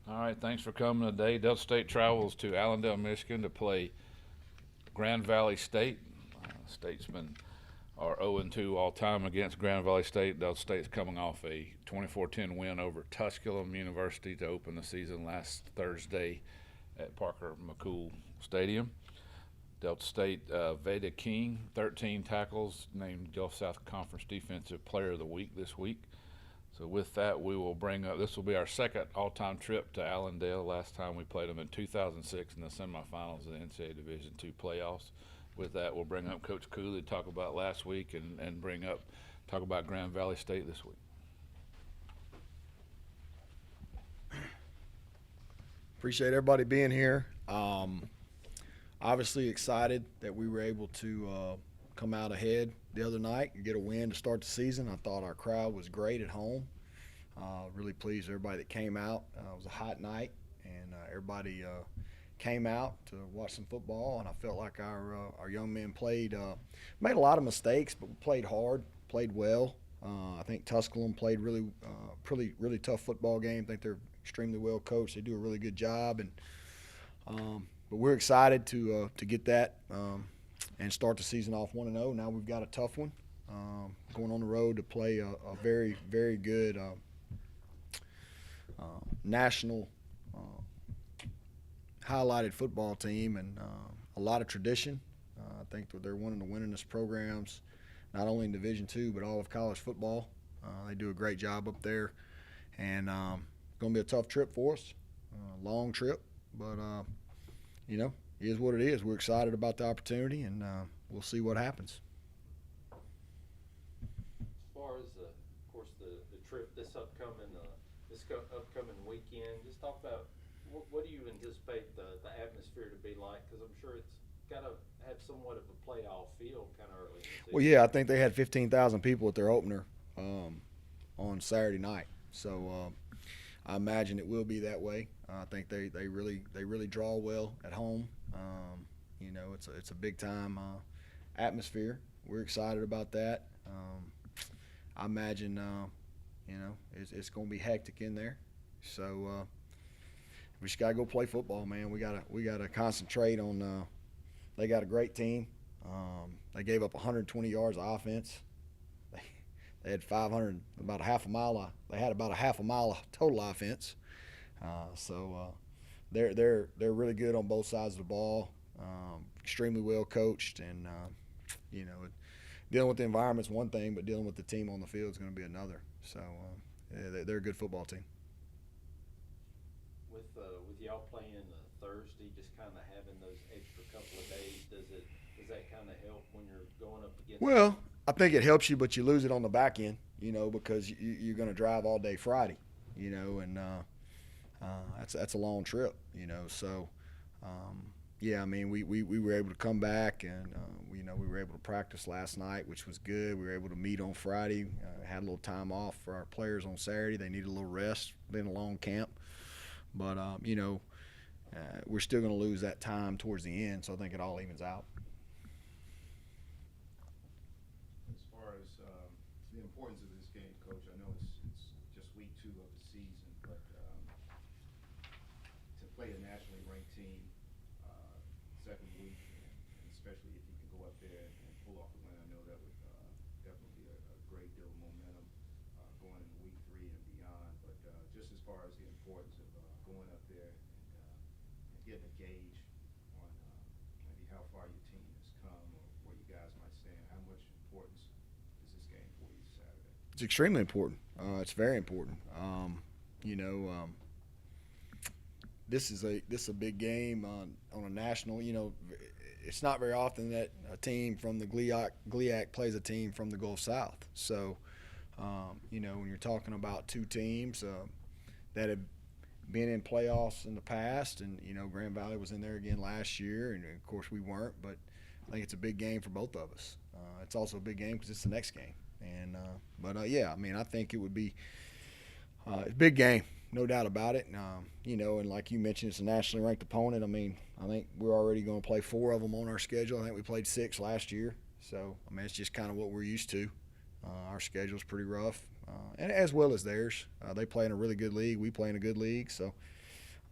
All right, thanks for coming today. Delta State travels to Allendale, Michigan to play Grand Valley State. Statesmen are 0-2 all time against Grand Valley State. Delta State's coming off a 24-10 win over Tusculum University to open the season last Thursday at Parker McCool Stadium. Delta State, Veda King, 13 tackles, named Gulf South Conference Defensive Player of the Week this week. So with that, we will bring up. This will be our second all-time trip to Allendale. Last time we played them in 2006 in the semifinals of the NCAA Division II playoffs. With that, we'll bring up Coach Cooley to talk about last week and talk about Grand Valley State this week. Appreciate everybody being here. Obviously excited that we were able to come out ahead the other night and get a win to start the season. I thought our crowd was great at home. Really pleased with everybody that came out. It was a hot night, and everybody came out to watch some football, and I felt like our young men made a lot of mistakes, but played hard, played well. I think Tusculum played really tough football game. I think they're extremely well coached. They do a really good job, and but we're excited to get that and start the season off 1-0. Now we've got a tough one going on the road to play a very, very good national highlighted football team and a lot of tradition. I think that they're one of the winningest programs, not only in Division II, but all of college football. They do a great job up there, and it's going to be a tough trip for us, long trip, but it is what it is. We're excited about the opportunity, and we'll see what happens. As far as, of course, the trip this upcoming weekend, just talk about what do you anticipate the atmosphere to be like? Because I'm sure it's got to have somewhat of a playoff feel kind of early in the season. Well, yeah, I think they had 15,000 people at their opener on Saturday night, so I imagine it will be that way. I think they really draw well at home. It's a big time atmosphere. We're excited about that. I imagine it's going to be hectic in there. So we just got to go play football, man. We gotta concentrate on. They got a great team. They gave up 120 yards of offense. They had 500, about a half a mile. They had about a half a mile of total offense. They're really good on both sides of the ball. Extremely well coached, and dealing with the environment's one thing, but dealing with the team on the field is going to be another. So they're a good football team. With y'all playing Thursday, just kind of having those extra couple of days, does that kind of help when you're going up against? Well, I think it helps you, but you lose it on the back end, because you're going to drive all day Friday, and that's a long trip, So, yeah, I mean, we were able to come back, and we were able to practice last night, which was good. We were able to meet on Friday. Had a little time off for our players on Saturday. They needed a little rest. Been a long camp, but we're still going to lose that time towards the end. So I think it all evens out. As far as the importance of this game, Coach, I know it's just week 2 of the season, but to play a nationally ranked team second week, and especially if you can go up there and pull off the win, I know that would definitely be a great deal of momentum going into week 3 and beyond. But just as far as the importance of going up there and getting a gauge on maybe how far your team has come or where you guys might stand, how much importance is this game for you Saturday? It's extremely important. It's very important. This is a big game on a national. It's not very often that a team from the GLIAC plays a team from the Gulf South. So, when you're talking about two teams that have been in playoffs in the past, and Grand Valley was in there again last year, and of course we weren't, but I think it's a big game for both of us. It's also a big game because it's the next game, and yeah, I mean, I think it would be it's a big game, no doubt about it. And like you mentioned, it's a nationally ranked opponent. I mean, I think we're already going to play 4 of them on our schedule. I think we played 6 last year, so I mean, it's just kind of what we're used to. Our schedule's pretty rough, and as well as theirs. They play in a really good league. We play in a good league, so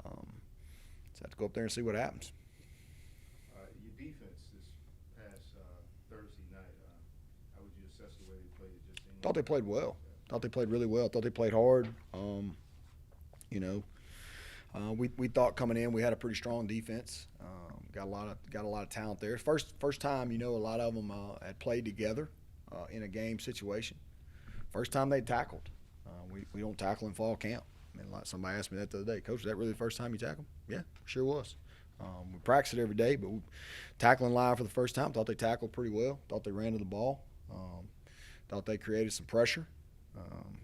Just have to go up there and see what happens. Your defense this past Thursday night, how would you assess the way they played? It just seemed Thought they like- played well. Thought they played really well. Thought they played hard. We thought coming in we had a pretty strong defense. Got a lot of talent there. First time, a lot of them had played together in a game situation. First time they tackled. We don't tackle in fall camp. I mean, like somebody asked me that the other day, Coach, is that really the first time you tackled? Yeah, sure was. We practice it every day, but tackling live for the first time, thought they tackled pretty well. Thought they ran to the ball. Thought they created some pressure.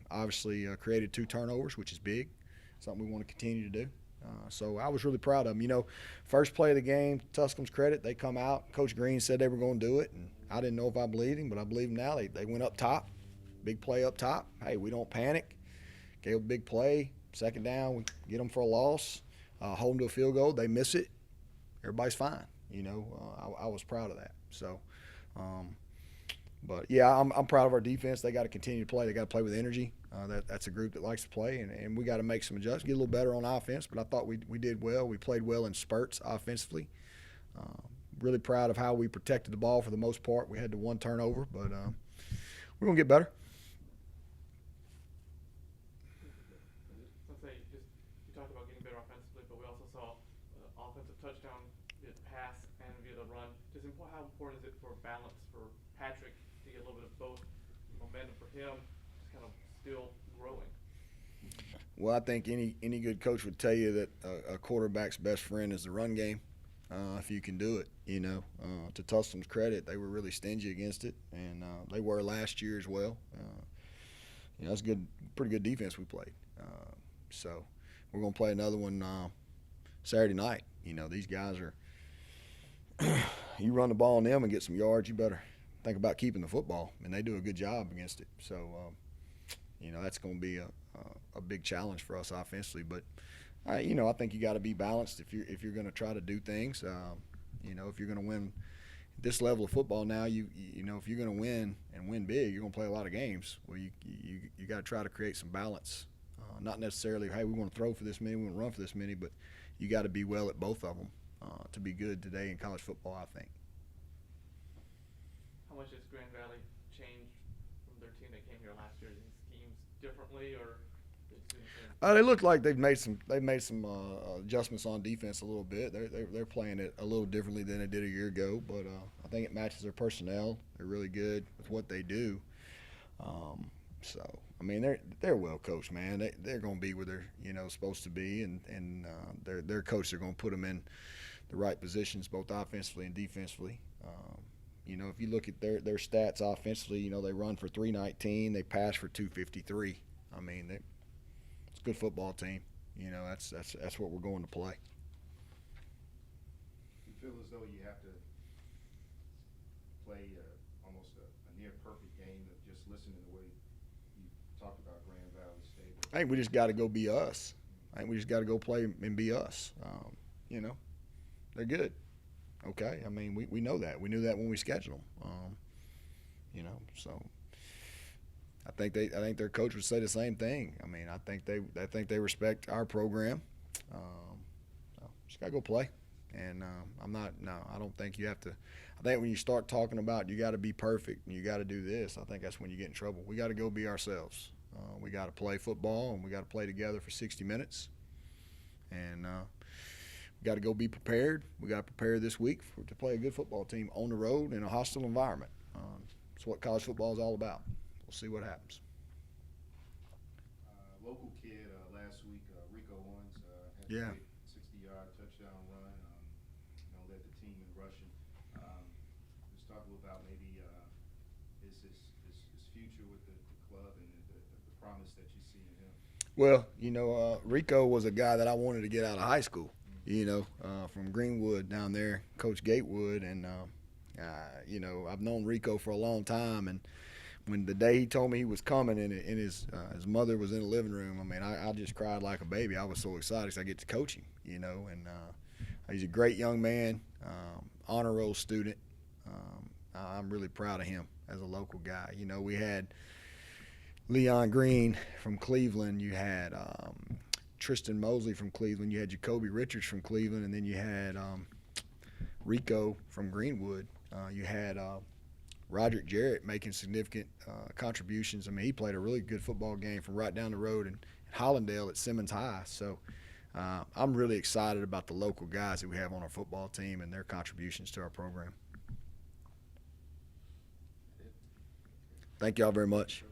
Obviously created 2 turnovers, which is big. Something we want to continue to do. So I was really proud of them. First play of the game, Tuscum's credit, they come out. Coach Green said they were going to do it, and I didn't know if I believed him, but I believe him now. They went up top, big play up top. Hey, we don't panic. Gave a big play. Second down, we get them for a loss. Hold them to a field goal. They miss it. Everybody's fine. I was proud of that. So, but yeah, I'm proud of our defense. They got to continue to play. They got to play with energy. That's a group that likes to play, and we got to make some adjustments, get a little better on offense. But I thought we did well. We played well in spurts offensively. Really proud of how we protected the ball for the most part. We had the 1 turnover, but we're gonna get better. Let's say you talked about getting better offensively, but we also saw offensive touchdown via the pass and via the run. How important is it for balance for Patrick to get a little bit of both, momentum for him, just kind of still growing? Well, I think any good coach would tell you that a quarterback's best friend is the run game. If you can do it, to Tuscum's credit, they were really stingy against it, and they were last year as well. That's pretty good defense we played. So we're gonna play another one Saturday night. These guys are. You run the ball on them and get some yards, you better think about keeping the football, and they do a good job against it. So, that's going to be a big challenge for us offensively. But, I think you got to be balanced if you're going to try to do things. If you're going to win this level of football now, if you're going to win and win big, you're going to play a lot of games. Well, you got to try to create some balance. Not necessarily, hey, we want to throw for this many, we want to run for this many, but you got to be well at both of them to be good today in college football, I think. How much has Grand Valley changed from their team that came here last year? These schemes differently, or they look like they've made some adjustments on defense a little bit. They're playing it a little differently than they did a year ago, but I think it matches their personnel. They're really good with what they do. So I mean they're well coached, man. They're going to be where they're supposed to be, and their coaches are going to put them in the right positions both offensively and defensively. If you look at their stats offensively, they run for 319, they pass for 253. I mean, it's a good football team. That's what we're going to play. You feel as though you have to play almost a near perfect game of just listening to the way you talked about Grand Valley State. I think we just got to go be us. I think we just got to go play and be us. They're good. Okay, I mean we know that. We knew that when we scheduled them. So I think their coach would say the same thing. I mean I think they respect our program. So just gotta go play. And I don't think you have to. I think when you start talking about you got to be perfect and you got to do this, I think that's when you get in trouble. We got to go be ourselves. We got to play football and we got to play together for 60 minutes. And we got to go be prepared. We got to prepare this week to play a good football team on the road in a hostile environment. It's what college football is all about. We'll see what happens. Local kid last week, Rico Owens, had Yeah. a 60-yard touchdown run. Led the team in rushing. Let's talk a little about maybe his future with the club and the promise that you see in him. Well, Rico was a guy that I wanted to get out of high school. From Greenwood down there, Coach Gatewood, and I've known Rico for a long time. And when the day he told me he was coming, and his mother was in the living room, I mean, I just cried like a baby. I was so excited because I get to coach him, and he's a great young man, honor roll student. I'm really proud of him as a local guy. We had Leon Green from Cleveland. You had Tristan Mosley from Cleveland, you had Jacoby Richards from Cleveland, and then you had Rico from Greenwood. You had Roderick Jarrett making significant contributions. I mean, he played a really good football game from right down the road in Hollandale at Simmons High. So I'm really excited about the local guys that we have on our football team and their contributions to our program. Thank y'all very much.